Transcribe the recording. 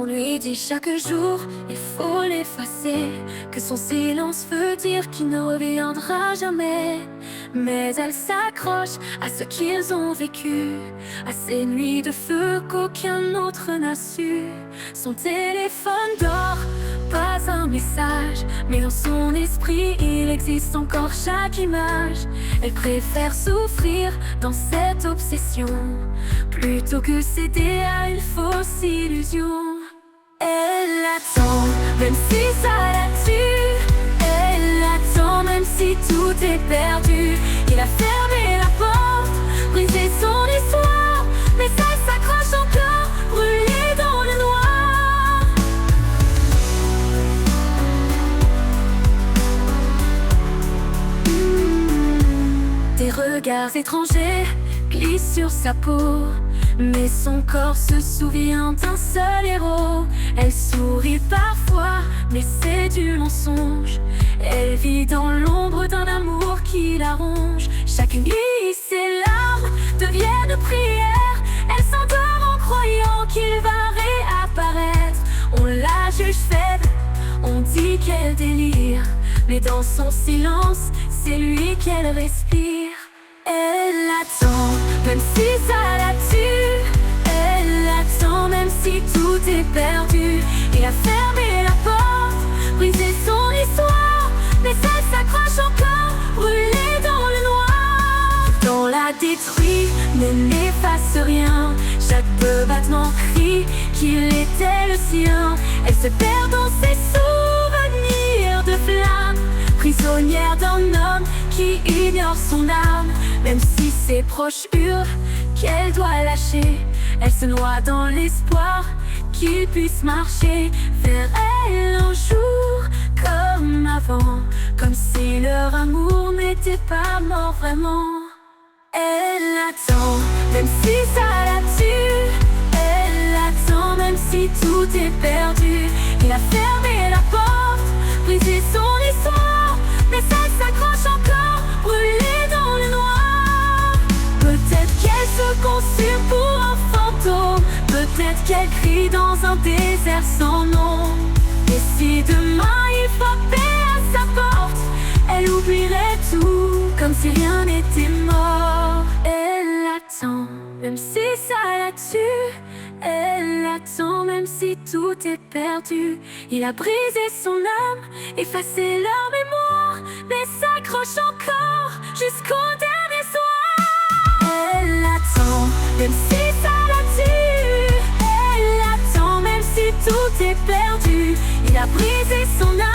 On lui dit chaque jour, il faut l'effacer, que son silence veut dire qu'il ne reviendra jamais. Mais elle s'accroche à ce qu'ils ont vécu, à ces nuits de feu qu'aucun autre n'a su. Son téléphone dort, pas un message, mais dans son esprit il existe encore chaque image. Elle préfère souffrir dans cette obsession, plutôt que céder à une fausse illusion. Elle attend, même si ça la tue. Elle attend, même si tout est perdu. Il a fermé la porte, brisé son histoire, mais elle s'accroche encore, brûlée dans le noir. Des regards étrangers glissent sur sa peau, mais son corps se souvient d'un seul héros. Elle sourit parfois, mais c'est du mensonge. Elle vit dans l'ombre d'un amour qui la ronge. Chaque nuit, ses larmes deviennent prières. Elle s'endort en croyant qu'il va réapparaître. On la juge faible, on dit qu'elle délire, mais dans son silence, c'est lui qu'elle respire. Elle attend, même si ça la tue. Elle attend, même si tout est perdu. Il a fermé la porte, brisé son histoire, mais elle s'accroche encore, brûlée dans le noir. On la détruit, mais n'efface rien. Chaque peu battement crie qu'il était le sien. Elle se perd dans ses souvenirs de flammes, prisonnière d'un homme qui ignore son âme. Même si ses proches hurlent qu'elle doit lâcher, elle se noie dans l'espoir qu'il puisse marcher vers elle un jour comme avant, comme si leur amour n'était pas mort vraiment. Elle attend, même si ça la tue. Elle attend, même si tout est perdu. Il a fermé la porte, brisé son histoire, mais elle s'accroche encore, brûlée dans le noir. Peut-être qu'elle se consume pour un fantôme, peut-être qu'elle crie dans un désert sans nom. Et si demain il frappait à sa porte, elle oublierait tout, comme si rien n'était mort. Elle attend, même si ça la tue. Elle attend, même si tout est perdu. Il a brisé son âme, effacé leur mémoire, mais s'accroche encore jusqu'au dernier soir. Elle attend, même si ça la tue. Elle attend, même si tout est perdu. Il a brisé son âme,